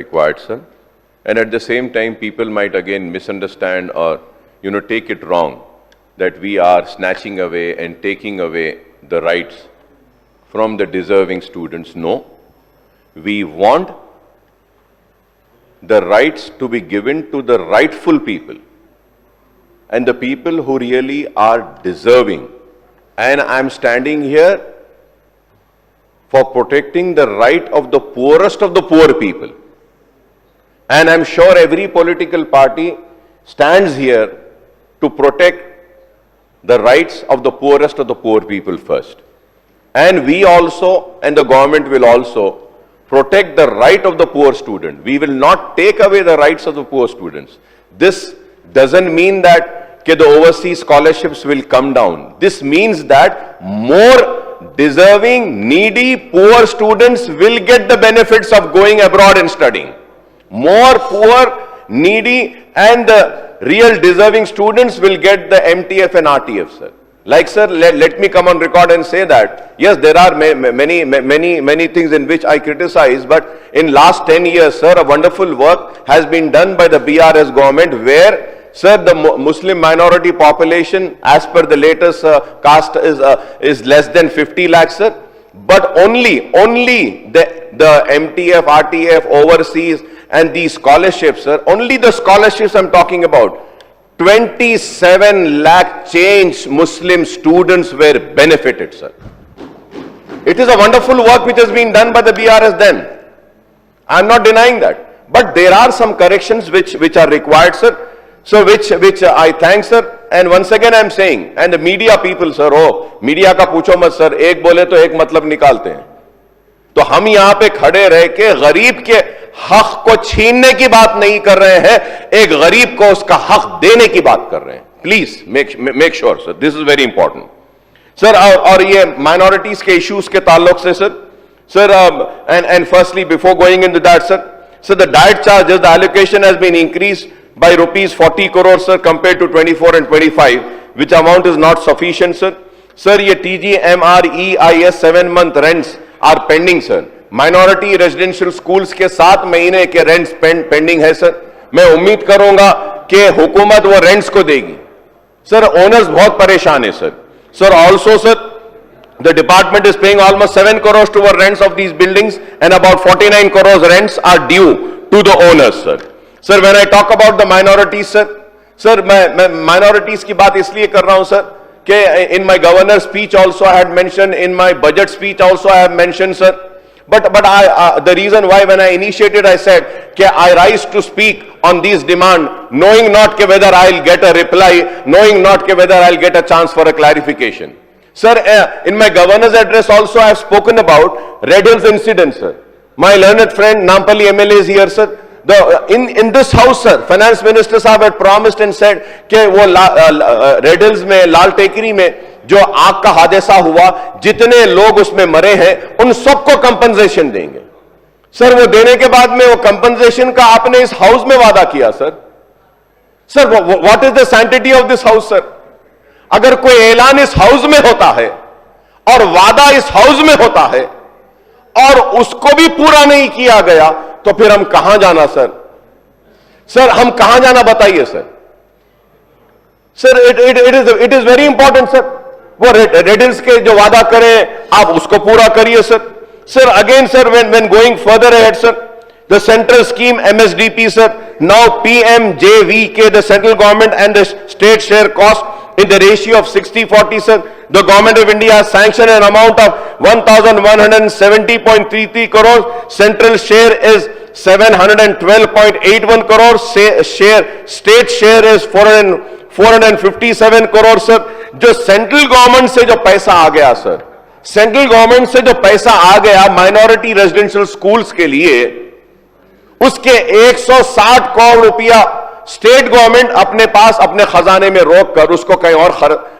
required, sir. And at the same time, people might again misunderstand or, take it wrong that we are snatching away and taking away the rights from the deserving students. No, we want the rights to be given to the rightful people and the people who really are deserving. And I'm standing here for protecting the right of the poorest of the poor people. And I'm sure every political party stands here to protect the rights of the poorest of the poor people first. And we also, and the government will also, protect the right of the poor student. We will not take away the rights of the poor students. This doesn't mean that the overseas scholarships will come down. This means that more deserving, needy, poor students will get the benefits of going abroad and studying. More poor, needy and the real deserving students will get the MTF and RTF, sir. Like, sir, let me come on record and say that, yes, there are many things in which I criticize, but in last 10 years, sir, a wonderful work has been done by the BRS government where, sir, the Muslim minority population, as per the latest caste, is less than 50 lakhs, sir. But only the MTF, RTF, overseas, and these scholarships, sir, only the scholarships I'm talking about, 27 lakh change Muslim students were benefited, sir. It is a wonderful work which has been done by the BRS then. I'm not denying that. But there are some corrections which are required, sir. So which I thank, sir. And once again I'm saying, and the media people, sir, media का पूछो मत, sir, एक बोले तो एक मतलब निकालते हैं. तो हम यहाँ पे खड़े रह के गरीब के हक को छीनने की बात नहीं कर रहे हैं, एक गरीब को उसका हक देने की बात कर रहे हैं. Please make sure, sir, this is very important, sir. और ये माइनॉरिटीज के इश्यूज के ताल्लुक से, sir, and firstly before going into that, sir, the diet charges, the allocation has been increased by rupees 40 crore, sir, compared to 24 and 25, which amount is not sufficient, sir. Sir, ये TGMREIS 7-month rents are pending, sir. Minority residential schools के 7 महीने के rents pending है, sir. मैं उम्मीद करूंगा कि हुकूमत वो rents को देगी. Sir, owners बहुत परेशान है, sir. Sir, also, sir, the department is paying almost 7 crores toward rents of these buildings, and about 49 crores rents are due to the owners, sir. Sir, when I talk about the minorities, sir, मैं minorities की बात इसलिए कर रहा हूं, sir, कि in my governor's speech also I had mentioned, in my budget speech also I have mentioned, sir. But the reason why when I initiated, I said कि I rise to speak on these demand, knowing not कि whether I'll get a reply, knowing not कि whether I'll get a chance for a clarification. Sir, in my governor's address also I have spoken about Red Hills incident, sir. My learned friend Nampally MLA is here, sir. In this house, sir, finance minister साहब had promised and said कि वो red hills में, लाल टेकरी में जो आग का हादसा हुआ, जितने लोग उसमें मरे हैं उन सबको कंपनसेशन देंगे. सर, वो देने के बाद में वो कंपनसेशन का आपने इस हाउस में वादा किया, sir. Sir, what is the sanctity of this house, sir? अगर कोई ऐलान इस हाउस में होता है और वादा इस हाउस में होता है और उसको भी पूरा नहीं किया गया, तो फिर हम कहां जाना, सर? सर, हम कहां जाना बताइए, sir. Sir, it is very important, sir. वो रेड हिल्स के जो वादा करें आप उसको पूरा करिए, sir. Sir, again, sir, when going further ahead, sir, the central scheme MSDP, sir, now PMJVK, the central government and the state share cost in the ratio of 60-40, sir. The government of India has sanctioned an amount of 1,170.33 crores. Central share is 712.81 crores. State share is 457 crores, sir. जो central government से जो पैसा आ गया, sir, central government से जो पैसा आ गया minority residential schools के लिए, उसके 160 करोड़ रुपया स्टेट गवर्नमेंट अपने पास अपने खजाने में रोक कर उसको कहीं और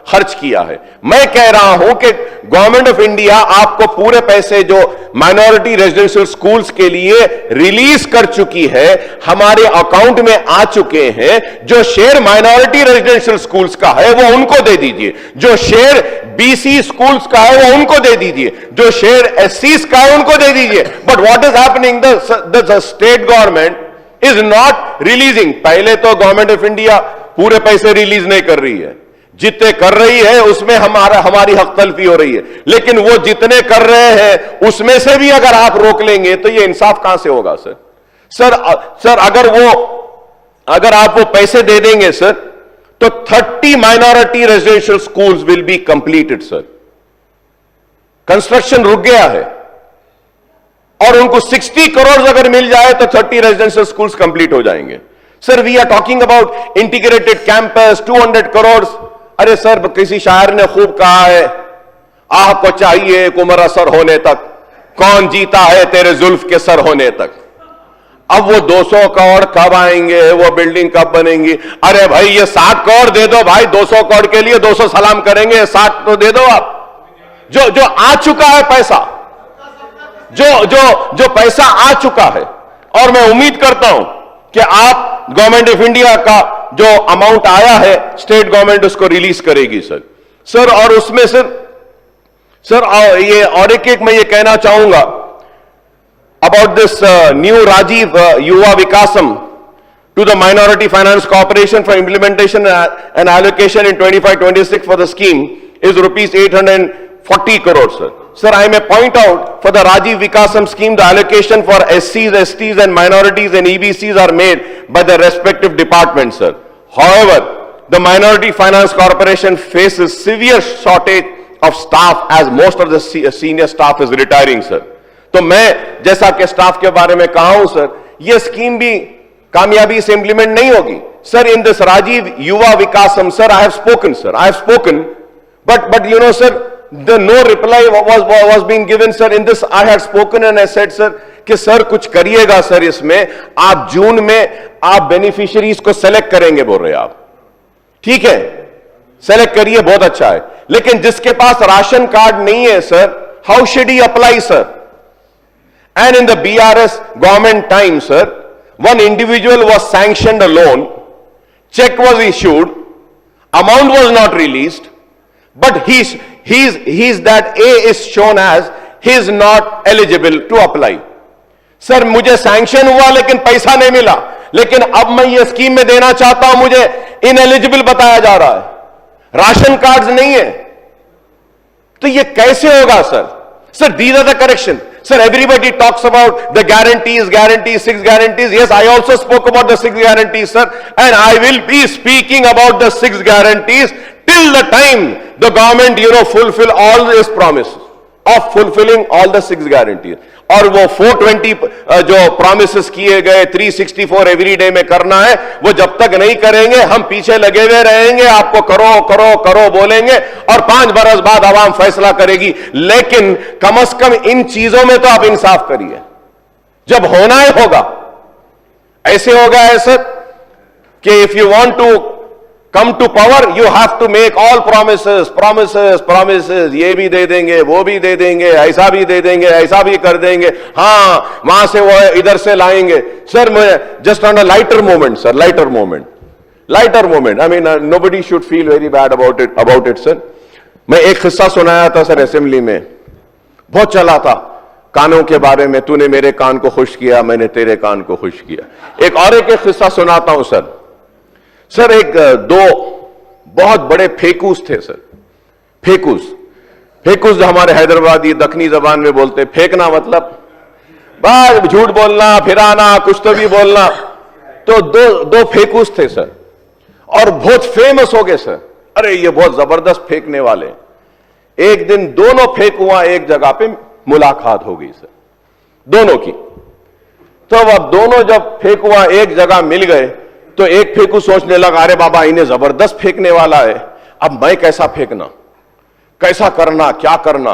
खर्च किया है। मैं कह रहा हूं कि गवर्नमेंट ऑफ इंडिया आपको पूरे पैसे जो माइनॉरिटी रेजिडेंशियल स्कूल्स के लिए रिलीज कर चुकी है, हमारे अकाउंट में आ चुके हैं। जो शेयर माइनॉरिटी रेजिडेंशियल स्कूल्स का है वो उनको दे दीजिए, जो शेयर बीसी स्कूल्स का है वो उनको दे दीजिए, जो शेयर एससीज का है उनको दे दीजिए। But what is happening, the state government is not releasing. पहले तो गवर्नमेंट ऑफ इंडिया पूरे पैसे रिलीज नहीं कर रही है, जितने कर रही है उसमें हमारी हक तलफी हो रही है, लेकिन वो जितने कर रहे हैं उसमें से भी अगर आप रोक लेंगे तो ये इंसाफ कहां से होगा सर? अगर आप वो पैसे दे देंगे सर, तो 30 minority residential schools will be completed sir. Construction रुक गया है और उनको 60 करोड़ अगर मिल जाए तो 30 रेजिडेंशियल स्कूल्स कंप्लीट हो जाएंगे sir. We are talking about integrated campus, 200 crore. अरे सर, किसी शायर ने खूब कहा है, आपको चाहिए एक उम्र असर होने तक, कौन जीता है तेरे जुल्फ के सर होने तक। अब वो 200 करोड़ कब आएंगे, वो बिल्डिंग कब बनेंगी? अरे भाई ये 60 करोड़ दे दो भाई, 200 करोड़ के लिए 200 सलाम करेंगे, 60 तो दे दो आप। जो आ चुका है पैसा, जो पैसा आ चुका है, और मैं उम्मीद करता हूं कि आप गवर्नमेंट ऑफ इंडिया का जो अमाउंट आया है स्टेट गवर्नमेंट उसको रिलीज करेगी सर। और उसमें सर ये और एक मैं ये कहना चाहूंगा about this new Rajiv Yuva विकासम to the Minority Finance Corporation for implementation and allocation in 25-26 for the scheme is rupees 840 crores, sir. Sir, I may point out for the Rajiv Vikasam scheme, the allocation for SCs, STs and minorities and EBCs are made by the respective departments, sir. However, the Minority Finance Corporation faces severe shortage of staff as most of the senior staff is retiring, sir. तो मैं जैसा कि staff के बारे में कहा हूं sir, ये स्कीम भी कामयाबी से इंप्लीमेंट नहीं होगी sir. In this Rajiv Yuva Vikasam sir, I have spoken but you know sir, the no reply was being given sir. In this I had spoken and I said sir कि सर कुछ करिएगा sir, इसमें आप जून में आप बेनिफिशियरीज को सेलेक्ट करेंगे बोल रहे आप, ठीक है, सेलेक्ट करिए, बहुत अच्छा है। लेकिन जिसके पास राशन कार्ड नहीं है sir, how should he apply sir? And in the BRS government time, sir, one individual was sanctioned a loan, check was issued, amount was not released, but he's that A is shown as he is not eligible to apply. Sir, मुझे sanction हुआ लेकिन पैसा नहीं मिला, लेकिन अब मैं ये स्कीम में देना चाहता हूं, मुझे इनएलिजिबल बताया जा रहा है, राशन कार्ड्स नहीं है, तो ये कैसे होगा sir? Sir, these are the corrections. Sir, everybody talks about the guarantees, 6 guarantees. Yes, I also spoke about the 6 guarantees, sir. And I will be speaking about the 6 guarantees till the time the government, fulfill all its promises of fulfilling all the 6 guarantees. और वो 420 जो promises किए गए 364 every day में करना है, वो जब तक नहीं करेंगे हम पीछे लगे हुए रहेंगे, आपको करो करो करो बोलेंगे और 5 बरस बाद आवाम फैसला करेगी। लेकिन कम से कम इन चीजों में तो आप इंसाफ करिए, जब होना है होगा। ऐसे होगा ऐसा कि if you want to come to power you have to make all promises, ये भी दे देंगे, वो भी दे देंगे, ऐसा भी दे देंगे, ऐसा भी कर देंगे, हाँ वहां से वो इधर से लाएंगे। सर मैं just on a lighter moment, I mean nobody should feel very bad about it sir. मैं एक किस्सा सुनाया था सर असेंबली में, बहुत चला था, कानों के बारे में, तूने मेरे कान को खुश किया, मैंने तेरे कान को खुश किया। एक किस्सा सुनाता हूं सर। सर एक दो बहुत बड़े फेकूस थे सर, फेकूस जो हमारे हैदराबादी दखनी जबान में बोलते, फेंकना मतलब बस झूठ बोलना, फिराना, कुछ तो भी बोलना। तो दो फेकूस थे सर और बहुत फेमस हो गए सर, अरे ये बहुत जबरदस्त फेंकने वाले। एक दिन दोनों फेंकुआ एक जगह पे मुलाकात हो गई सर, दोनों की। तो अब दोनों जब फेंकुआ एक जगह मिल गए तो एक फेंकू सोचने लगा, अरे बाबा इन्हें जबरदस्त फेंकने वाला है, अब मैं कैसा फेंकना, कैसा करना, क्या करना।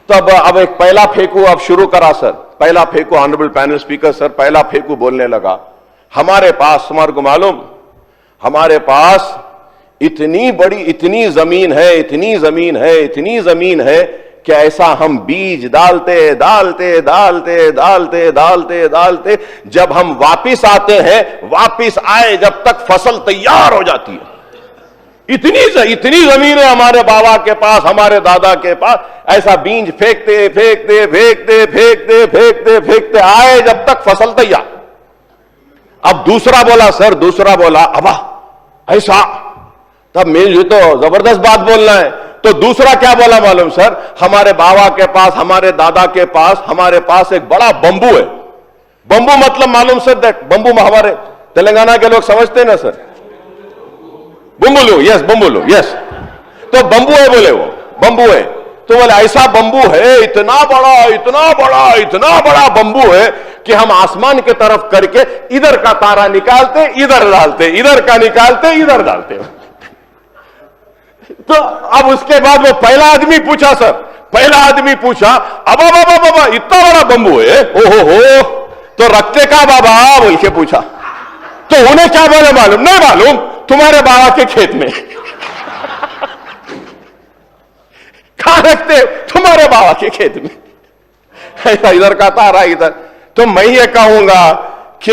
तो अब एक पहला फेंकू अब शुरू करा सर। पहला फेंकू ऑनरेबल पैनल स्पीकर सर, पहला फेंकू बोलने लगा, हमारे पास तुम्हारे को मालूम हमारे पास इतनी बड़ी, इतनी जमीन है, इतनी जमीन है, इतनी जमीन है कि ऐसा हम बीज डालते डालते डालते डालते डालते डालते जब हम वापिस आते हैं, वापिस आए जब तक फसल तैयार हो जाती है। इतनी जमीन है हमारे बाबा के पास, हमारे दादा के पास, ऐसा बीज फेंकते फेंकते फेंकते फेंकते फेंकते फेंकते आए जब तक फसल तैयार। अब दूसरा बोला सर, दूसरा बोला अबा ऐसा, तब मुझे तो जबरदस्त बात बोलना है। तो दूसरा क्या बोला मालूम सर, हमारे बाबा के पास, हमारे दादा के पास, हमारे पास एक बड़ा बंबू है। बंबू मतलब मालूम सर, दैट बंबू हमारे तेलंगाना के लोग समझते हैं ना सर, बम्बुलू, यस बम्बुलू, यस। तो बंबू है बोले, वो बंबू है। तो बोले ऐसा बंबू है, इतना बड़ा इतना बड़ा इतना बड़ा बंबू है कि हम आसमान की तरफ करके इधर का तारा निकालते इधर डालते, इधर का निकालते इधर डालते। तो अब उसके बाद वो पहला आदमी पूछा सर, पहला आदमी पूछा अब बाबा इतना बड़ा बंबू है, ओहो हो, तो रखते का बाबा बोल के पूछा। तो उन्हें क्या बोले मालूम? नहीं मालूम, तुम्हारे बाबा के खेत में। कहां रखते? तुम्हारे बाबा के खेत में। ऐसा इधर का तारा इधर। तो मैं ये कहूंगा कि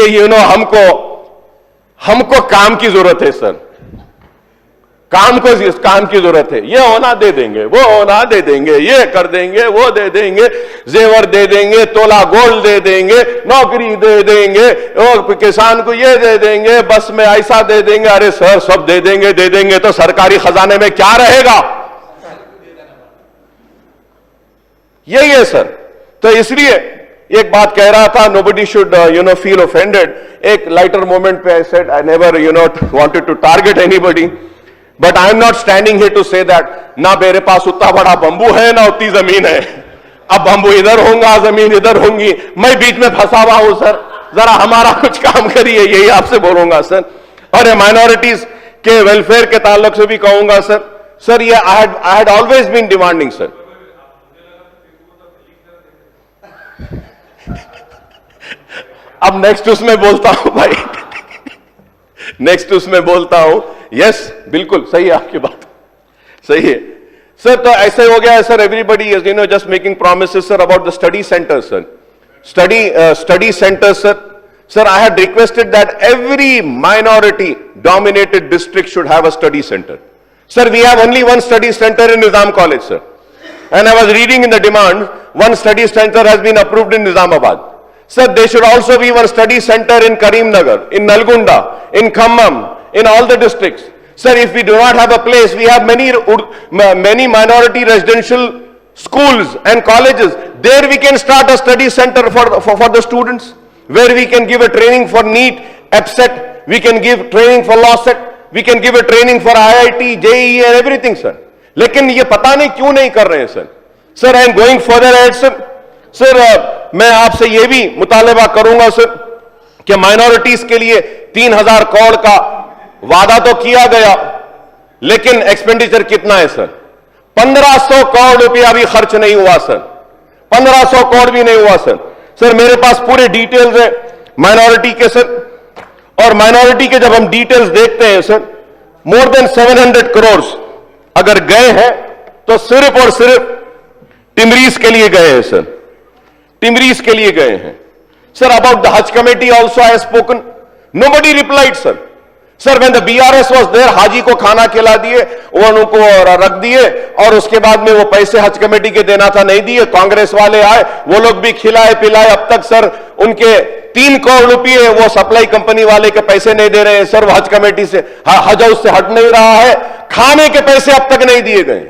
हमको काम की जरूरत है सर, काम की जरूरत है। ये होना दे देंगे, वो होना दे देंगे, ये कर देंगे, वो दे देंगे, जेवर दे देंगे, तोला गोल्ड दे देंगे, नौकरी दे देंगे, और किसान को ये दे देंगे, बस में ऐसा दे देंगे। अरे सर सब दे देंगे तो सरकारी खजाने में क्या रहेगा? यही है सर। तो इसलिए एक बात कह रहा था, nobody should feel offended. एक लाइटर मोमेंट पे I said I never wanted to target anybody. But I am not standing here to say that ना मेरे पास उतना बड़ा बंबू है ना उतनी जमीन है। अब बंबू इधर होगा, जमीन इधर होंगी, मैं बीच में फंसा हुआ हूं सर, जरा हमारा कुछ काम करिए, यही आपसे बोलूंगा सर। और ये माइनॉरिटीज के वेलफेयर के ताल्लुक से भी कहूंगा सर ये I had always been demanding sir. अब नेक्स्ट उसमें बोलता हूं भाई, नेक्स्ट उसमें बोलता हूं। यस बिल्कुल सही है, आपकी बात सही है सर। तो ऐसे हो गया है sir, everybody is just making promises sir about the study centre sir, study centre sir I had requested that every minority dominated district should have a study centre sir. We have only one study centre in Nizam college sir, and I was reading in the demand, one study centre has been approved in Nizamabad sir. There should also be one study center in Karimnagar, in Nalgonda, in Khammam, in all the districts sir. If we do not have a place, we have many minority residential schools and colleges. There we can start a study center for the students, where we can give a training for NEET, EPSET, we can give training for LAWCET, we can give a training for IIT, JEE and everything sir. लेकिन ये पता नहीं क्यों नहीं कर रहे हैं sir. Sir I am going further ahead sir, मैं आपसे यह भी मुतालबा करूंगा सर कि माइनॉरिटीज के लिए 3000 करोड़ का वादा तो किया गया, लेकिन एक्सपेंडिचर कितना है सर? 1500 करोड़ रुपया भी खर्च नहीं हुआ सर, 1500 करोड़ भी नहीं हुआ सर। सर मेरे पास पूरे डिटेल्स है माइनॉरिटी के सर, और माइनॉरिटी के जब हम डिटेल्स देखते हैं सर, मोर देन 700 करोड़ अगर गए हैं तो सिर्फ और सिर्फ टिमरीज के लिए गए हैं सर, टिमरीज के लिए गए हैं sir. About the Haj committee also I have spoken, nobody replied sir. Sir when the BRS was there, हाजी को खाना खिला दिए, उनको रख दिए, और उसके बाद में वो पैसे हज कमेटी के देना था नहीं दिए, कांग्रेस वाले आए, वो लोग भी खिलाए पिलाए। अब तक सर उनके 3 करोड़ रुपए वो सप्लाई कंपनी वाले के पैसे नहीं दे रहे हैं सर, वो हज कमेटी से, हज हाउस से हट नहीं रहा है, खाने के पैसे अब तक नहीं दिए गए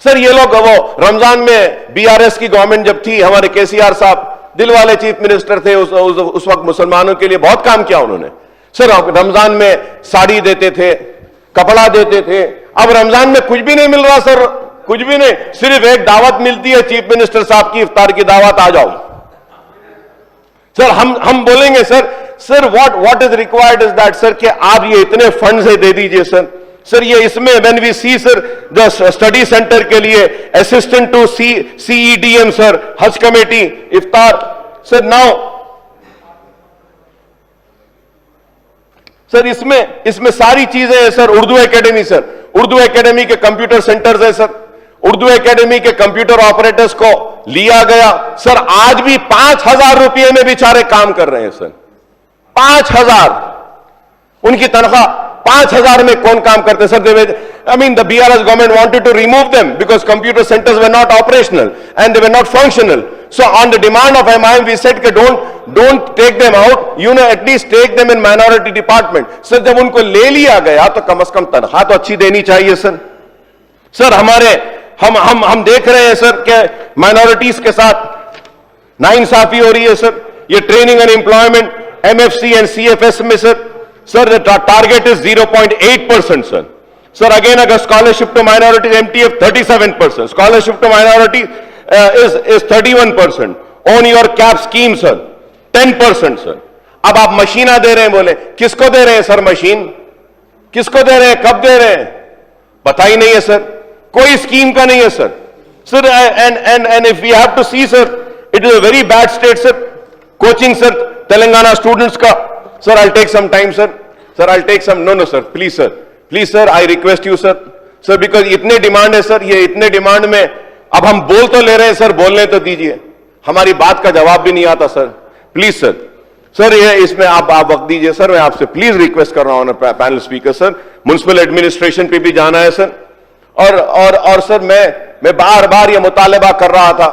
सर। ये लोग, वो रमजान में बीआरएस की गवर्नमेंट जब थी, हमारे केसीआर साहब दिल वाले चीफ मिनिस्टर थे, उस वक्त मुसलमानों के लिए बहुत काम किया उन्होंने सर। रमजान में साड़ी देते थे, कपड़ा देते थे। अब रमजान में कुछ भी नहीं मिल रहा सर, कुछ भी नहीं, सिर्फ एक दावत मिलती है चीफ मिनिस्टर साहब की, इफ्तार की दावत, आ जाओ सर। हम बोलेंगे sir what is required is that sir कि आप ये इतने फंड्स है दे दीजिए सर। ये इसमें when we see sir the study centre के लिए assistant to CEDM sir, Haj committee, इफ्तार सर, नाउ सर इसमें सारी चीजें हैं sir. Urdu academy sir, Urdu academy के कंप्यूटर सेंटर्स है सर, उर्दू एकेडमी के कंप्यूटर ऑपरेटर्स को लिया गया सर। आज भी 5,000 रुपये में बेचारे काम कर रहे हैं सर। 5,000 उनकी तनख्वाह। 5,000 में कौन काम करते sir? I mean, the BRS government wanted to remove them because computer centers were not operational and they were not functional. So on the demand of MIM, we said कि don't take them out, you know, at least take them in minority department. Sir जब उनको ले लिया गया तो कम से कम तनख्वाह तो अच्छी देनी चाहिए सर। सर हम देख रहे हैं सर कि माइनॉरिटीज के साथ नाइंसाफी हो रही है सर। ये training and employment MFC and CFS में sir the target is 0.8% sir. Sir, again, a scholarship to minorities, MTF 37%. Scholarship to minority is 31%. On your cap scheme, sir, 10%, sir. अब आप मशीना दे रहे हैं, बोले किसको दे रहे हैं सर? मशीन किसको दे रहे हैं, कब दे रहे हैं, पता ही नहीं है सर। कोई स्कीम का नहीं है sir. Sir, and if we have to see, sir, it is a very bad state, sir. Coaching, sir, Telangana students ka. Sir, I'll take some time, sir. Sir, I'll take some. No, sir, please, sir. Please sir, I request you sir. Sir because इतने demand है sir, ये इतने demand में अब हम बोल तो ले रहे हैं सर, बोलने तो दीजिए, हमारी बात का जवाब भी नहीं आता सर। प्लीज सर, सर ये इसमें आप वक्त दीजिए सर। मैं आपसे प्लीज रिक्वेस्ट कर रहा हूं panel speaker sir, municipal administration पे भी जाना है सर। और सर मैं बार बार ये मुतालबा कर रहा था,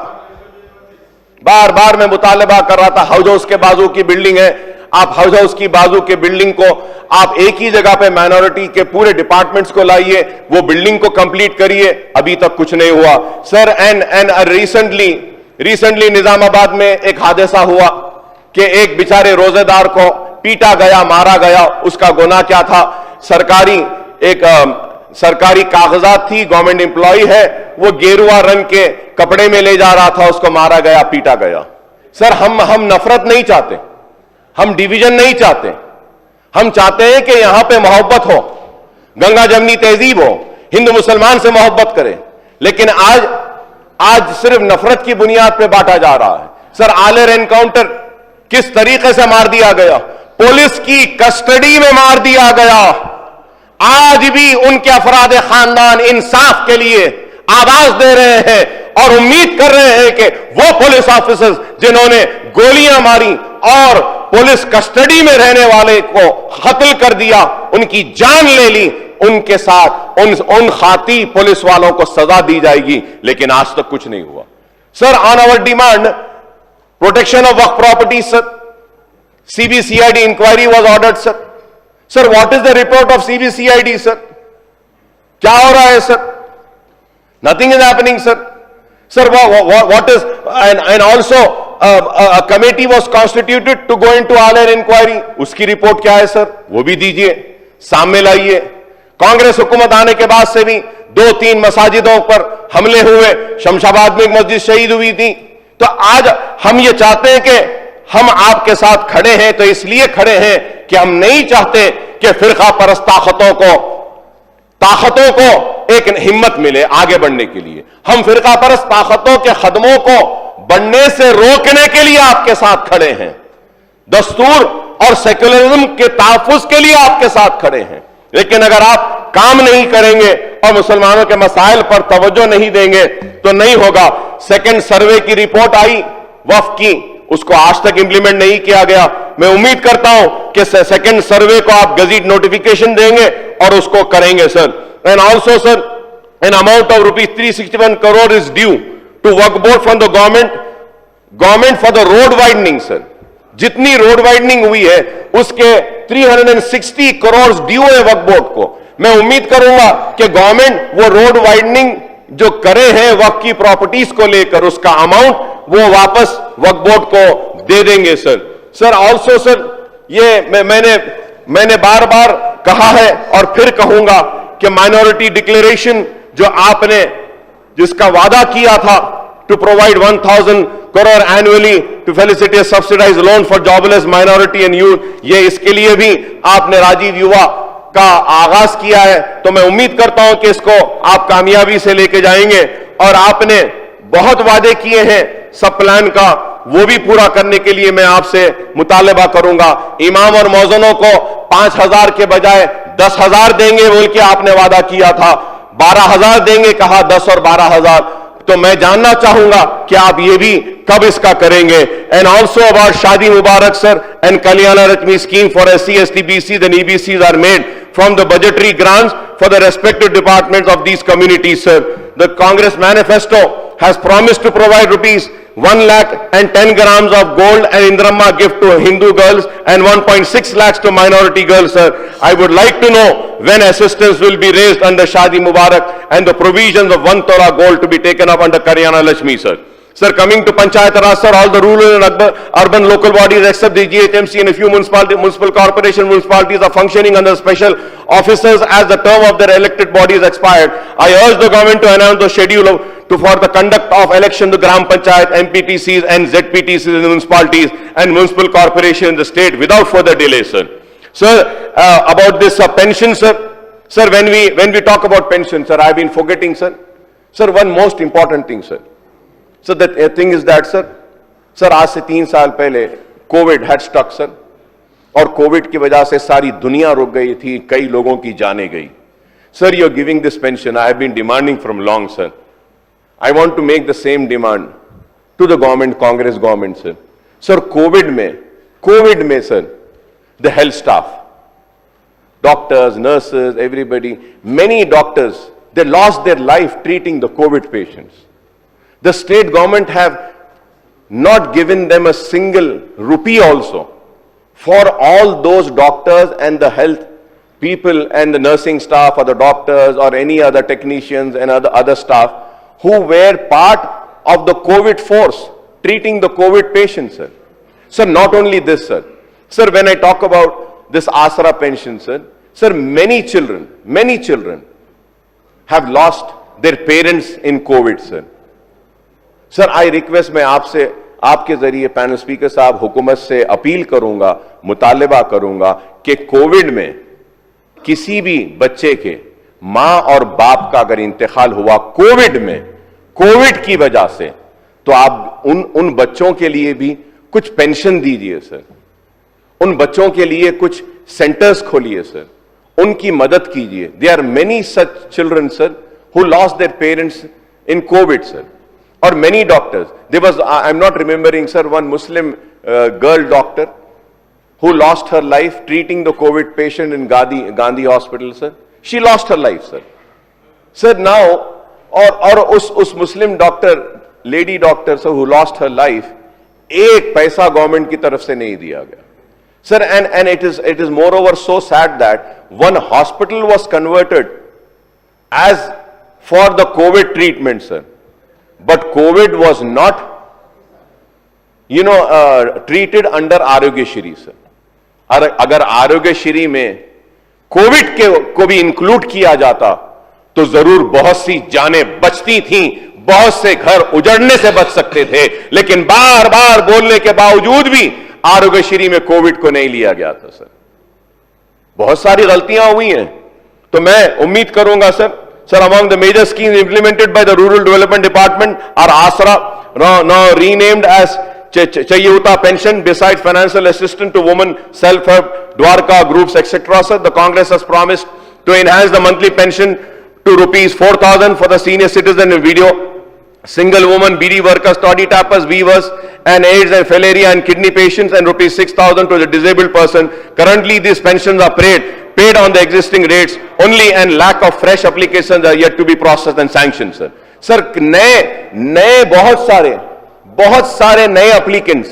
बार बार मैं मुतालबा कर रहा था। हाउस हाउस के बाजू की बिल्डिंग है, आप हाउस हाउस की बाजू के बिल्डिंग को आप एक ही जगह पे माइनॉरिटी के पूरे डिपार्टमेंट्स को लाइए, वो बिल्डिंग को कंप्लीट करिए। अभी तक कुछ नहीं हुआ सर। एंड रिसेंटली निजामाबाद में एक हादसा हुआ कि एक बेचारे रोजेदार को पीटा गया, मारा गया। उसका गुनाह क्या था? सरकारी कागजात थी, गवर्नमेंट एम्प्लॉय है, वो गेरुआ रंग के कपड़े में ले जा रहा था, उसको मारा गया, पीटा गया। सर हम नफरत नहीं चाहते, हम डिवीजन नहीं चाहते, हम चाहते हैं कि यहां पे मोहब्बत हो, गंगा जमनी तहजीब हो, हिंदू मुसलमान से मोहब्बत करें। लेकिन आज सिर्फ नफरत की बुनियाद पे बांटा जा रहा है सर। आलेर एनकाउंटर किस तरीके से मार दिया गया, पुलिस की कस्टडी में मार दिया गया। आज भी उनके अफराद खानदान इंसाफ के लिए आवाज दे रहे हैं और उम्मीद कर रहे हैं कि वो पुलिस ऑफिसर्स जिन्होंने गोलियां मारी और पुलिस कस्टडी में रहने वाले को कत्ल कर दिया, उनकी जान ले ली, उनके साथ उन खाती पुलिस वालों को सजा दी जाएगी। लेकिन आज तक कुछ नहीं हुआ sir. On our demand, protection of वक्फ property sir, CBCID inquiry was ordered sir. Sir what is the report of CBCID sir? क्या हो रहा है sir? Nothing is happening sir. Sir what is and also a committee was constituted to go into Aler inquiry. उसकी report क्या है sir? वो भी दीजिए, सामने लाइए। कांग्रेस हुकूमत आने के बाद से भी 2-3 मसाजिदों पर हमले हुए, शमशाबाद में एक मस्जिद शहीद हुई थी। तो आज हम ये चाहते हैं कि हम आपके साथ खड़े हैं, तो इसलिए खड़े हैं कि हम नहीं चाहते कि फिरका परस्त ताकतों को एक हिम्मत मिले आगे बढ़ने के लिए। हम फिरका परस्त ताकतों के कदमों को बढ़ने से रोकने के लिए आपके साथ खड़े हैं, दस्तूर और सेक्युलरिज्म के तहफ्फुज के लिए आपके साथ खड़े हैं। लेकिन अगर आप काम नहीं करेंगे और मुसलमानों के मसाइल पर तवज्जो नहीं देंगे तो नहीं होगा। सेकंड सर्वे की रिपोर्ट आई वक्फ की, उसको आज तक इंप्लीमेंट नहीं किया गया। मैं उम्मीद करता हूं कि सेकंड सर्वे को आप गजीट नोटिफिकेशन देंगे और उसको करेंगे sir. And also sir, an amount of ₹361 crore is due to वक्फ board from the government for the road widening sir. जितनी रोड वाइडनिंग हुई है उसके 360 करोड़ ड्यू है वक्फ बोर्ड को। मैं उम्मीद करूंगा कि गवर्नमेंट वो रोड वाइडनिंग जो करे हैं वक्फ की प्रॉपर्टीज को लेकर, उसका अमाउंट वो वापस वक्फ बोर्ड को दे देंगे सर। सर ऑल्सो सर, ये मैंने बार बार कहा है और फिर कहूंगा कि माइनॉरिटी डिक्लेरेशन जो आपने जिसका वादा किया था to provide 1,000 crore annually to facilitate subsidise loan for jobless minority and youth, ये इसके लिए भी आपने राजीव युवा का आगाज किया है। तो मैं उम्मीद करता हूं कि इसको आप कामयाबी से लेके जाएंगे। और आपने बहुत वादे किए हैं सब प्लान का, वो भी पूरा करने के लिए मैं आपसे मुतालबा करूंगा। इमाम और मौज़नों को 5,000 के बजाय 10,000 देंगे बोल के आपने वादा किया था, 12,000 देंगे कहा, 10 और 12,000। तो मैं जानना चाहूंगा कि आप ये भी कब इसका करेंगे। And also about Shaadi Mubarak sir and Kalyan Lakshmi scheme for SC, ST, BCs and EBCs are made from the budgetary grants for the respective departments of these communities, sir. The Congress manifesto has promised to provide rupees 1,10,000 grams of gold and Indramma gift to Hindu girls and 1.6 lakhs to minority girls, sir. I would like to know when assistance will be raised under Shadi Mubarak and the provisions of 1 tora gold to be taken up under Karyana Lakshmi, sir. Sir, coming to Panchayat Raj, sir, all the rural and urban local bodies except the GHMC and a few municipal corporation municipalities are functioning under special officers as the term of their elected bodies expired. I urge the government to announce the schedule for the conduct of election to Gram Panchayat, MPTCs and ZPTCs in the municipalities and municipal corporation in the state without further delay, sir. Sir, about this pension, sir. Sir, when we talk about pension, sir, I have been forgetting, sir. Sir, one most important thing, sir. So the thing is that, sir, आज से 3 साल पहले Covid had stuck, sir, और Covid की वजह से सारी दुनिया रुक गई थी, कई लोगों की जानें गई. Sir, you're giving this pension. I have been demanding from long, sir. I want to make the same demand to the government, Congress government, sir. Sir, COVID में, sir, the health staff, doctors, nurses, everybody, many doctors, they lost their life treating the COVID patients. The state government have not given them a single rupee also for all those doctors and the health people and the nursing staff or the doctors or any other technicians and other staff who were part of the COVID force treating the COVID patients, sir. Sir, not only this, sir. Sir, when I talk about this Asra pension, sir, many children have lost their parents in COVID, sir. Sir, I request, मैं आपसे, आपके जरिए panel speaker साहब, हुकूमत से appeal करूंगा, मुतालिबा करूंगा कि कोविड में किसी भी बच्चे के मां और बाप का अगर इंतकाल हुआ कोविड में, कोविड की वजह से, तो आप उन बच्चों के लिए भी कुछ पेंशन दीजिए, सर. उन बच्चों के लिए कुछ सेंटर्स खोलिए, सर. उनकी मदद कीजिए. There are many such children, sir, who lost their parents in Covid, sir. Or many doctors. There was, I'm not remembering, sir, one Muslim girl doctor who lost her life treating the COVID patient in Gandhi Hospital, sir. She lost her life, sir. Sir, now, और उस Muslim doctor, lady doctor, sir, who lost her life, एक पैसा government की तरफ से नहीं दिया गया. Sir, and it is moreover so sad that one hospital was converted as for the COVID treatment, sir. But COVID was not, treated under आरोग्य Shri, sir. अगर आरोग्य श्री में कोविड को भी इंक्लूड किया जाता तो जरूर बहुत सी जानें बचती थीं, बहुत से घर उजड़ने से बच सकते थे. लेकिन बार बार बोलने के बावजूद भी आरोग्य श्री में कोविड को नहीं लिया गया था, सर. बहुत सारी गलतियां हुई हैं. तो मैं उम्मीद करूंगा, sir, among the major schemes implemented by the Rural Development Department are Asra, now renamed as Chayuta Pension, besides financial assistance to women, self-help, Dwarka groups, etc. Sir, the Congress has promised to enhance the monthly pension to rupees 4,000 for the senior citizen in video, single woman, BD workers, toddy tappers, weavers, and AIDS and filariasis and kidney patients, and rupees 6,000 to the disabled person. Currently, these pensions are paid on the existing rates only, and lack of fresh applications are yet to be processed and sanctioned, sir. Sir, नए बहुत सारे नए applicants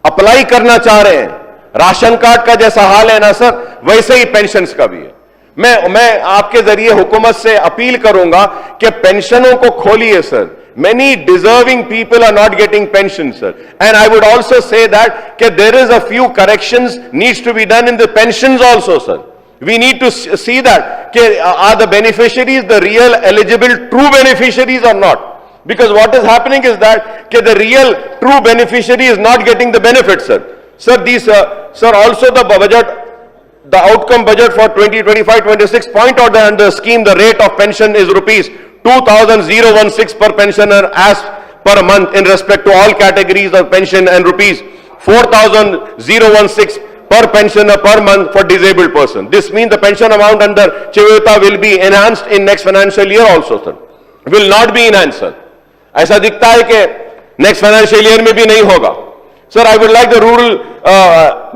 apply करना चाह रहे हैं. Ration card का जैसा हाल है ना, सर, वैसे ही पेंशन्स का भी है. मैं आपके जरिए हुकूमत से अपील करूंगा कि पेंशनों को खोलिए, sir. Many deserving people are not getting pensions, sir. And I would also say that there is a few corrections needs to be done in the pensions also, sir. We need to see that are the beneficiaries the real eligible true beneficiaries or not. Because what is happening is that the real true beneficiary is not getting the benefit, sir. Sir, sir, also the budget, the outcome budget for 2025-26 point out that under the scheme the rate of pension is rupees 2,016 per pensioner as per month in respect to all categories of pension, and rupees 4,016 per pensioner per month for disabled person. This means the pension amount under Chayurta will be enhanced in next financial year also, sir. Will not be enhanced, sir. ऐसा दिखता है कि next financial year में भी नहीं होगा. Sir, I would like the rural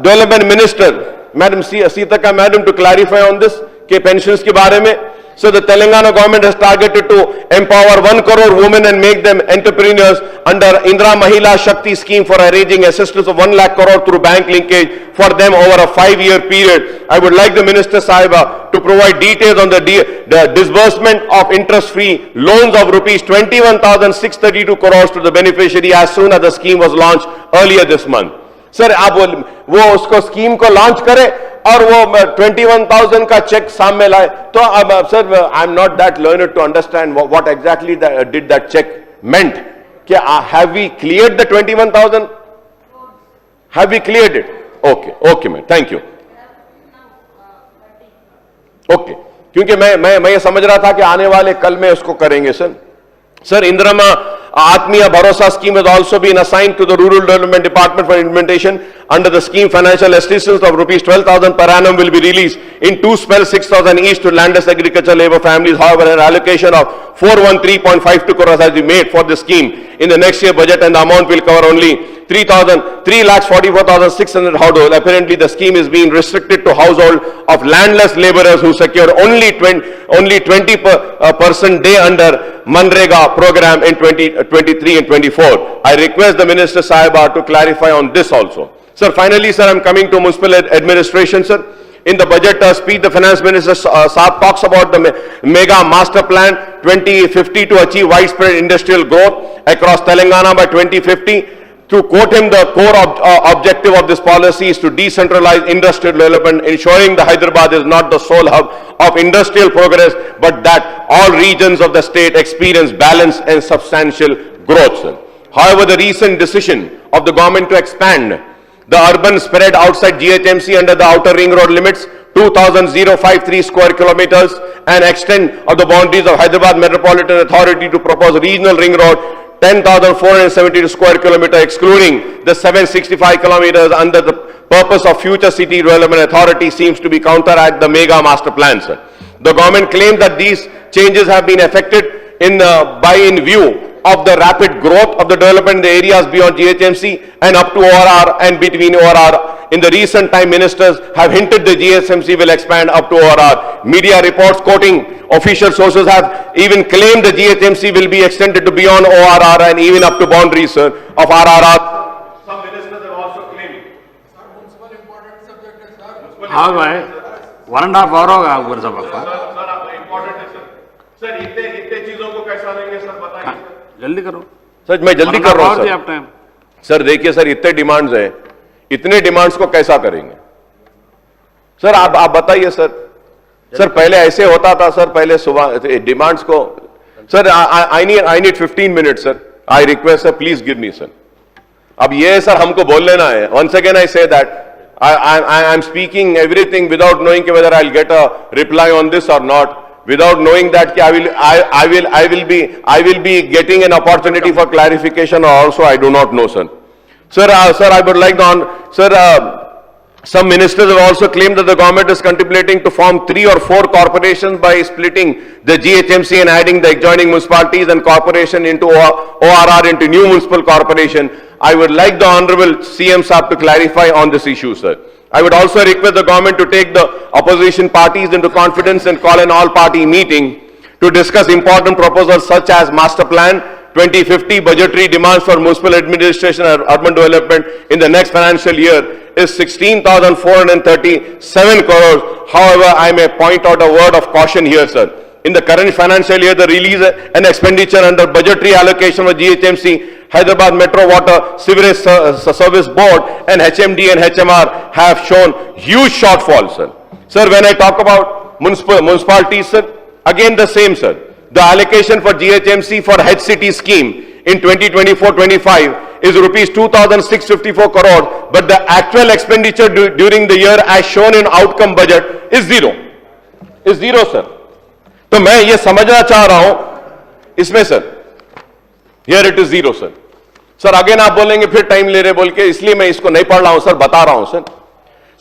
development minister, Madam Sitaka Madam, to clarify on this के pensions के बारे में. So the Telangana government has targeted to empower 1 crore women and make them entrepreneurs under Indra Mahila Shakti scheme for arranging assistance of 1 lakh crore through bank linkage for them over a 5-year period. I would like the Minister Sahiba to provide details on the disbursement of interest-free loans of rupees 21,632 crores to the beneficiary as soon as the scheme was launched earlier this month. Sir, आप वो उसको scheme को launch करे और वो 21,000 का check सामने लाए तो अब sir I am not that learned to understand what exactly did that check meant कि have we cleared the 21,000 have we cleared it okay ma'am thank you okay क्योंकि मैं ये समझ रहा था कि आने वाले कल में उसको करेंगे sir Indira Atmiya Bharosa scheme has also been assigned to the Rural Development Department for implementation. Under the scheme, financial assistance of rupees 12,000 per annum will be released in 2 spells, 6,000 each to landless agriculture labor families. However, an allocation of 413.52 crores has been made for the scheme in the next year budget, and the amount will cover only 3,44,600 households. Apparently, the scheme is being restricted to households of landless laborers who secure only 20% day under Manrega program in 2023 and 24. I request the Minister Sahiba to clarify on this also. Sir, finally, sir, I am coming to municipal administration, sir. In the budget speech, the Finance Minister Saab talks about the Mega Master Plan 2050 to achieve widespread industrial growth across Telangana by 2050. To quote him, the core objective of this policy is to decentralize industrial development, ensuring the Hyderabad is not the sole hub of industrial progress, but that all regions of the state experience balanced and substantial growth. However, the recent decision of the government to expand the urban spread outside GHMC under the outer ring road limits 2,053 square kilometers and extent of the boundaries of Hyderabad Metropolitan Authority to propose regional ring road 10,472 square kilometers, excluding the 765 kilometers under the purpose of future city development authority, seems to be counteract the mega master plan, sir. The government claims that these changes have been effected in view of the rapid growth of the development in the areas beyond GHMC and up to ORR and between ORR. In the recent time, ministers have hinted the GHMC will expand up to ORR. Media reports quoting official sources have even claimed the GHMC will be extended to beyond ORR and even up to boundaries of RRR. Some ministers have also claimed. Sir, municipal important subject है sir. हाँ भाई 1.5 hour होगा ऊपर सब आपका sir important है sir इतने चीजों को कैसा लेंगे सर बताइए जल्दी करो सर मैं जल्दी कर रहा हूँ सर आप टाइम सर देखिए सर इतने डिमांड्स हैं इतने डिमांड्स को कैसा करेंगे सर आप बताइए सर पहले ऐसे होता था सर पहले सुबह डिमांड्स को sir I need 15 minutes sir I request sir please give me sir अब ये सर हमको बोल लेना है once again I say that I am speaking everything without knowing whether I will get a reply on this or not without knowing that I will be getting an opportunity for clarification or also I do not know, sir. Sir, I would like some ministers have also claimed that the government is contemplating to form 3 or 4 corporations by splitting the GHMC and adding the adjoining municipalities and corporation into ORR into new municipal corporation. I would like the Honorable CM Saab to clarify on this issue, sir. I would also request the government to take the opposition parties into confidence and call an all-party meeting to discuss important proposals such as Master Plan 2050, budgetary demands for municipal administration and urban development in the next financial year is 16,437 crores. However, I may point out a word of caution here, sir. In the current financial year, the release and expenditure under budgetary allocation of GHMC, Hyderabad Metro Water Sewerage Service Board and HMD and HMR have shown huge shortfalls, sir. Sir, when I talk about municipalities, sir, again the same, sir. The allocation for GHMC for HCT scheme in 2024-25 is rupees 2,654 crores, but the actual expenditure during the year as shown in outcome budget is zero. Is zero, sir. तो मैं ये समझना चाह रहा हूं इसमें sir here it is zero sir sir again आप बोलेंगे फिर टाइम ले रहे बोल के इसलिए मैं इसको नहीं पढ़ रहा हूं सर बता रहा हूं sir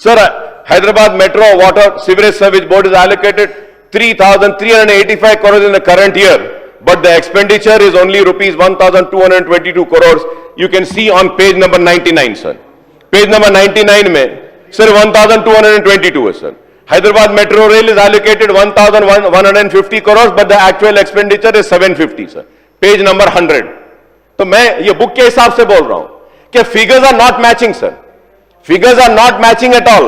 Sir, Hyderabad Metro Water Sewerage Service Board is allocated 3,385 crores in the current year, but the expenditure is only rupees 1,222 crores. You can see on page number 99, sir. Page number 99 में sir 1,222 है sir. Hyderabad Metro Rail is allocated 1,150 crores, but the actual expenditure is 750, sir. Page number 100. तो मैं ये book के हिसाब से बोल रहा हूं कि figures are not matching, sir. Figures are not matching at all.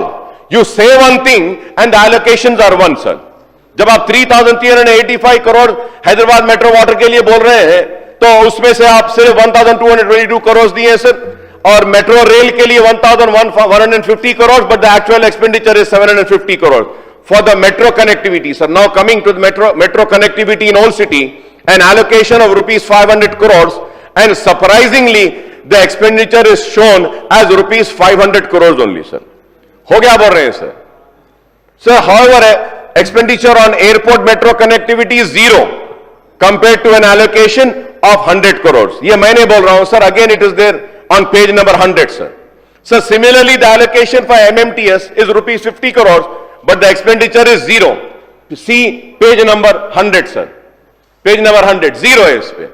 You say one thing and the allocations are one, sir. जब आप 3,385 करोड़ हैदराबाद मेट्रो वाटर के लिए बोल रहे हैं, तो उसमें से आप सिर्फ 1,222 करोड़ दिए सर, और मेट्रो रेल के लिए 1,150 crore, but the actual expenditure is 750 crore for the metro connectivity. Sir, now coming to the metro connectivity in old city, an allocation of rupees 500 crore, and surprisingly the expenditure is shown as rupees 500 crore only. Sir, हो गया बोल रहे हैं sir. Sir, however expenditure on airport metro connectivity is zero compared to an allocation of 100 crores. ये मैंने बोल रहा हूं sir. Again it is there on page number 100, sir. So similarly the allocation for MMTS is rupees 50 crores, but the expenditure is zero. See page number 100, sir. Page number 100 zero है इस पे.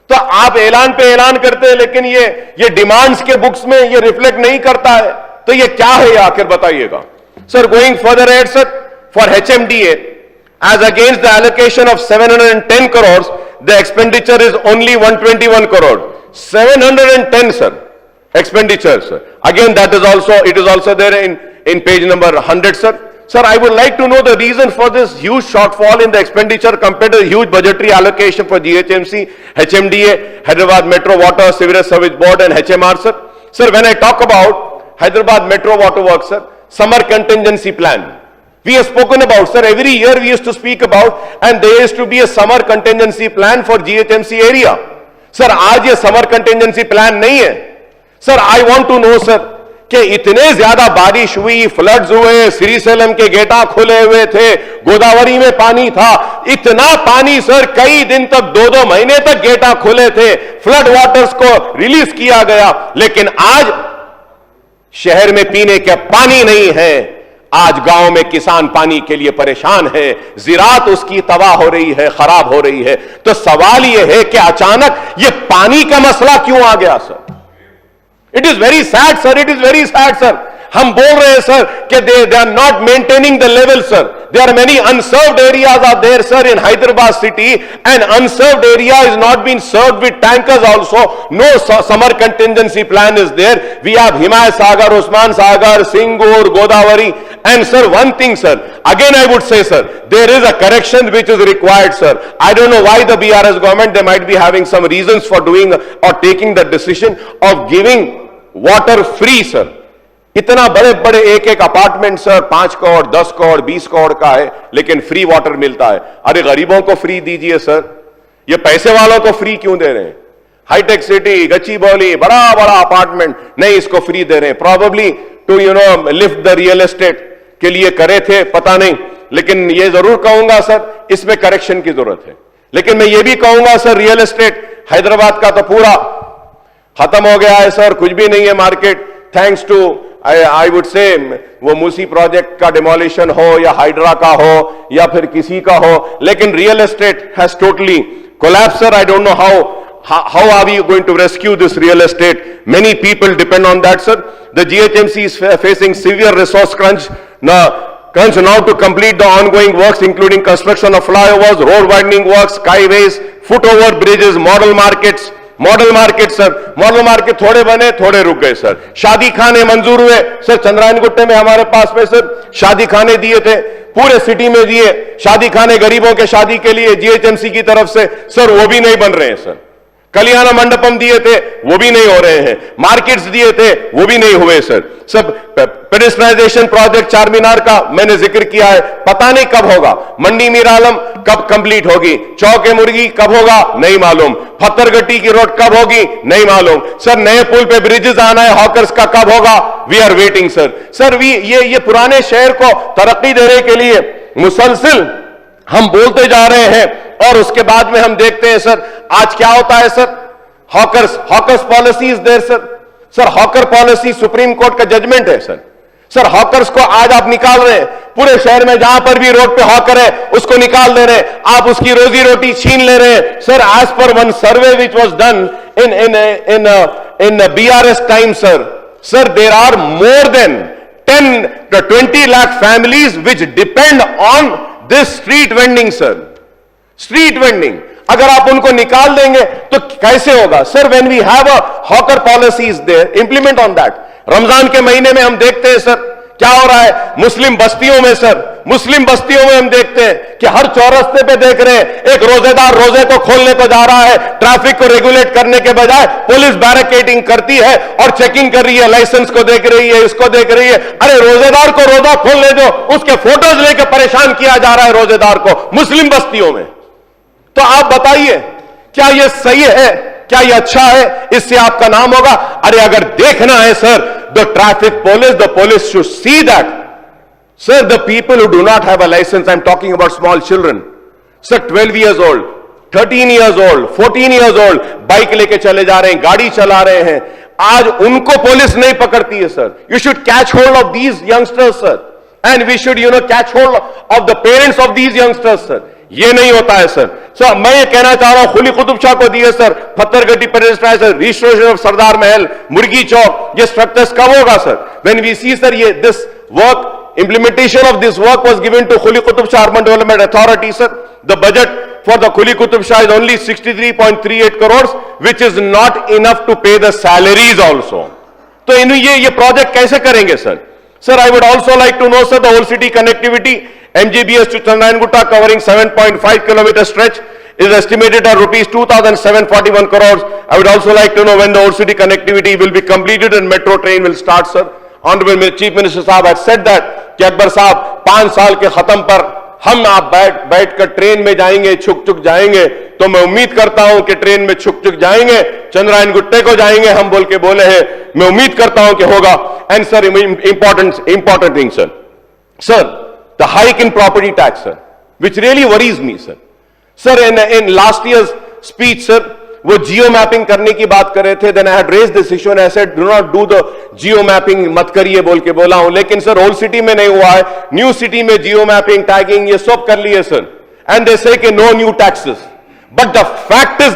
तो आप ऐलान पे ऐलान करते हैं, लेकिन ये डिमांड्स के बुक्स में ये रिफ्लेक्ट नहीं करता है. तो ये क्या है, ये आखिर बताइएगा. Sir, going further ahead, sir, for HMDA, as against the allocation of 710 crores, the expenditure is only 121 crore. 710, sir, expenditure, sir. Again, that is also, it is also there in page number 100, sir. Sir, I would like to know the reason for this huge shortfall in the expenditure compared to the huge budgetary allocation for GHMC, HMDA, Hyderabad Metro Water Sewerage Service Board and HMR, sir. Sir, when I talk about Hyderabad Metro Water Works, sir, summer contingency plan, we have spoken about, sir. Every year we used to speak about, and there used to be a summer contingency plan for GHMC area. Sir, आज ये summer contingency plan नहीं है. Sir, I want to know, sir, कि इतने ज्यादा बारिश हुई, floods हुए, श्रीशैलम के गेटा खुले हुए थे, गोदावरी में पानी था, इतना पानी सर, कई दिन तक 2-2 महीने तक गेटा खुले थे, फ्लड वाटर्स को रिलीज किया गया, लेकिन आज शहर में पीने का पानी नहीं है. आज गांव में किसान पानी के लिए परेशान है, ज़िरात उसकी तबाह हो रही है, खराब हो रही है. तो सवाल यह है कि अचानक ये पानी का मसला क्यों आ गया sir? It is very sad sir, it is very sad sir. हम बोल रहे हैं सर कि they are not maintaining the level sir. There are many unserved areas are there, sir, in Hyderabad city, and unserved area is not being served with tankers also. No summer contingency plan is there. We have Himayat Sagar, Usman Sagar, Singur, Godavari, and sir, one thing, sir, again I would say, sir, there is a correction which is required, sir. I don't know why the BRS government, they might be having some reasons for doing or taking the decision of giving water free, sir. इतना बड़े बड़े एक apartment sir 5 crore 10 crore 20 crore का है, लेकिन free water मिलता है. अरे गरीबों को फ्री दीजिए सर, ये पैसे वालों को फ्री क्यों दे रहे हैं? हाईटेक सिटी, गच्चीबौली, बड़ा बड़ा अपार्टमेंट, नहीं इसको फ्री दे रहे हैं. Probably to lift the real estate के लिए करे थे, पता नहीं. लेकिन ये जरूर कहूंगा सर, इसमें करेक्शन की जरूरत है. लेकिन मैं ये भी कहूंगा सर, रियल एस्टेट हैदराबाद का तो पूरा खत्म हो गया है सर, कुछ भी नहीं है market. Thanks to I would say वो मूसी प्रोजेक्ट का डिमोलिशन हो या हाइड्रा का हो या फिर किसी का हो, लेकिन real estate has totally collapsed sir. I don't know how are we going to rescue this real estate? Many people depend on that, sir. The GHMC is facing severe resource crunch now to complete the ongoing works, including construction of flyovers, road widening works, skyways, footover bridges, model markets. Model market sir, model market थोड़े बने, थोड़े रुक गए sir. शादी खाने मंजूर हुए sir, Chandrayaan Gutte में हमारे पास में सर शादी खाने दिए थे, पूरे सिटी में दिए शादी खाने गरीबों के शादी के लिए GHMC की तरफ से सर, वो भी नहीं बन रहे हैं सर. कल्याण मंडपम दिए थे, वो भी नहीं हो रहे हैं. मार्केट्स दिए थे, वो भी नहीं हुए सर. सब पेडेस्ट्रियलाइजेशन प्रोजेक्ट चारमीनार का मैंने जिक्र किया है, पता नहीं कब होगा. मंडी मीर आलम कब कंप्लीट होगी? चौके मुर्गी कब होगा? नहीं मालूम. पत्थरगट्टी की रोड कब होगी? नहीं मालूम सर. नए पुल पे ब्रिजेस आना है, हॉकर्स का कब होगा? We are waiting sir. Sir ये पुराने शहर को तरक्की देने के लिए मुसलसिल हम बोलते जा रहे हैं, और उसके बाद में हम देखते हैं सर आज क्या होता है sir. Hawkers policy is there sir. Sir, hawker policy supreme court का जजमेंट है सर. सर हॉकर्स को आज आप निकाल रहे हैं, पूरे शहर में जहां पर भी रोड पे हॉकर है उसको निकाल दे रहे हैं, आप उसकी रोजी रोटी छीन ले रहे हैं। Sir as per one survey which was done in BRS time, sir, there are more than 10 to 20 lakh families which depend on this street vending, sir. Street vending. अगर आप उनको निकाल देंगे तो कैसे होगा? Sir, when we have a hawker policies there, implement on that. Ramzan के महीने में हम देखते हैं सर क्या हो रहा है मुस्लिम बस्तियों में। सर मुस्लिम बस्तियों में हम देखते हैं कि हर चौरस्ते पे देख रहे हैं एक रोजेदार रोजे को खोलने को जा रहा है, ट्रैफिक को रेगुलेट करने के बजाय पुलिस बैरिकेडिंग करती है और चेकिंग कर रही है, लाइसेंस को देख रही है, इसको देख रही है। अरे रोजेदार को रोजा खोलने दो, उसके फोटोज लेकर परेशान किया जा रहा है रोजेदार को मुस्लिम बस्तियों में। तो आप बताइए क्या यह सही है, क्या यह अच्छा है? इससे आपका नाम होगा। अरे अगर देखना है sir the traffic police, the police should see that sir the people who do not have a licence, I am talking about small children, sir 12 years old, 13 years old, 14 years old, bike लेके चले जा रहे हैं, गाड़ी चला रहे हैं, आज उनको पुलिस नहीं पकड़ती है। Sir you should catch hold of these youngsters sir, and we should catch hold of the parents of these youngsters sir. ये नहीं होता है सर। सर मैं ये कहना चाह रहा हूं खुली कुतुब शाह को दिए sir, Pathergatti registration of Sardar Mahal, Murgi Chowk, ये स्ट्रक्चर्स कब होगा sir? When we see sir ये this work, implementation of this work was given to Khuli Qutub Shah Urban Development Authority, sir. The budget for the Khuli Qutub Shah is only 63.38 crores, which is not enough to pay the salaries also. तो इन ये project कैसे करेंगे sir? Sir, I would also like to know, sir, the whole city connectivity, MGBS to Chandrayana covering 7.5 kilometer stretch is estimated at rupees 2,741 crores. I would also like to know when the whole city connectivity will be completed and metro train will start, sir. Honorable Chief Minister साहब had said that कि अकबर साहब 5 साल के खत्म पर हम आप बैठ कर ट्रेन में जाएंगे, छुक जाएंगे। तो मैं उम्मीद करता हूं कि ट्रेन में छुक जाएंगे, चंद्रायन गुट्टे को जाएंगे, हम बोल के बोले हैं, मैं उम्मीद करता हूं कि होगा। And sir important thing sir the hike in property tax sir, which really worries me sir. Sir in last year's speech sir वो जियो मैपिंग करने की बात कर रहे थे, then I had raised this issue and I said do not do the geo mapping, मत करिए बोल के बोला हूं। लेकिन सर ओल्ड सिटी में नहीं हुआ है, न्यू सिटी में जियो मैपिंग, टैगिंग ये सब कर लिए सर, एंड दे से कि no new taxes. But the fact is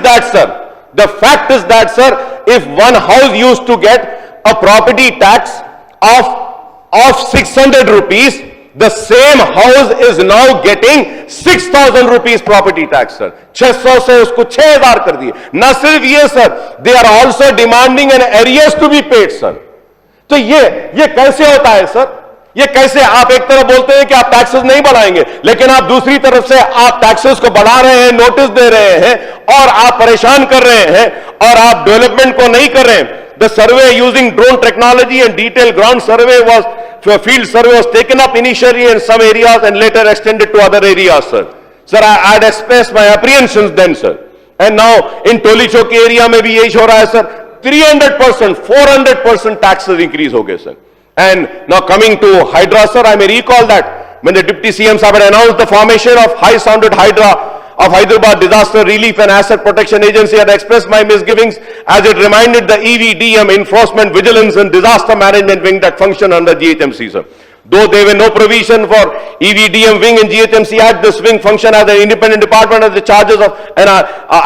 that sir if one house used to get a property tax of 600 rupees, the same house is now getting 6,000 rupees property tax sir. 600 से उसको 6,000 कर दिए। ना सिर्फ ये sir, they are also demanding an arrears to be paid sir. तो ये कैसे होता है सर? ये कैसे? आप एक तरफ बोलते हैं कि आप टैक्सेस नहीं बढ़ाएंगे, लेकिन आप दूसरी तरफ से आप टैक्सेस को बढ़ा रहे हैं, नोटिस दे रहे हैं और आप परेशान कर रहे हैं और आप डेवलपमेंट को नहीं कर रहे हैं। The survey using drone technology and detailed ground survey field survey was taken up initially in some areas and later extended to other areas, sir. Sir, I had expressed my apprehensions then, sir. And now in Toli Chowki area में भी यही हो रहा है, sir. 300%, 400% taxes increase हो गए, sir. And now coming to Hydra, sir, I may recall that when the Deputy CM had announced the formation of high-sounded Hydra of Hyderabad Disaster Relief and Asset Protection Agency, had expressed my misgivings as it reminded the EVDM Enforcement Vigilance and Disaster Management Wing that function under GHMC, sir. Though there were no provision for EVDM wing in GHMC Act, this wing function as an independent department as the charges of an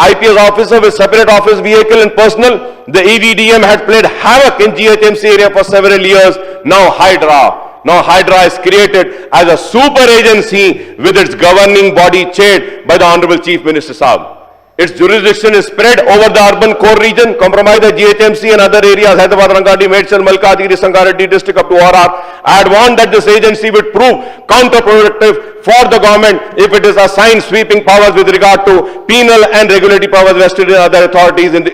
IPS officer with separate office vehicle and personnel. The EVDM had played havoc in GHMC area for several years. Now Hydra is created as a super agency with its governing body chaired by the Honorable Chief Minister Saab. Its jurisdiction is spread over the urban core region, comprising the GHMC and other areas, Hyderabad, Rangadi, Medcel, Malkadgiri, Sangareddy district up to ORR. I had warned that this agency would prove counterproductive for the government if it is assigned sweeping powers with regard to penal and regulatory powers vested in other authorities in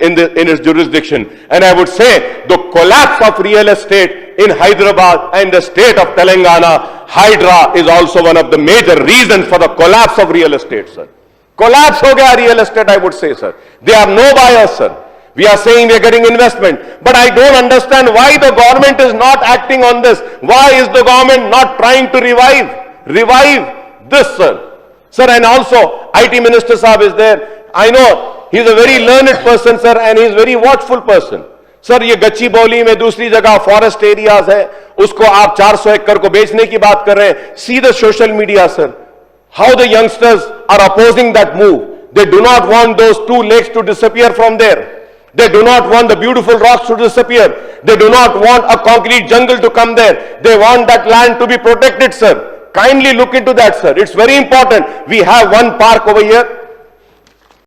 its jurisdiction. And I would say the collapse of real estate in Hyderabad and the state of Telangana, Hydra is also one of the major reasons for the collapse of real estate, sir. Collapse ho gaya real estate, I would say, sir. There are no buyers, sir. We are saying we are getting investment, but I don't understand why the government is not acting on this. Why is the government not trying to revive this, sir? Sir, and also IT Minister Saab is there. I know he is a very learned person, sir, and he is a very watchful person. Sir ये गच्ची बौली में दूसरी जगह forest areas है, उसको आप 400 एकड़ को बेचने की बात कर रहे हैं. See the social media, sir. How the youngsters are opposing that move. They do not want those 2 lakes to disappear from there. They do not want the beautiful rocks to disappear. They do not want a concrete jungle to come there. They want that land to be protected, sir. Kindly look into that, sir. It's very important. We have one park over here.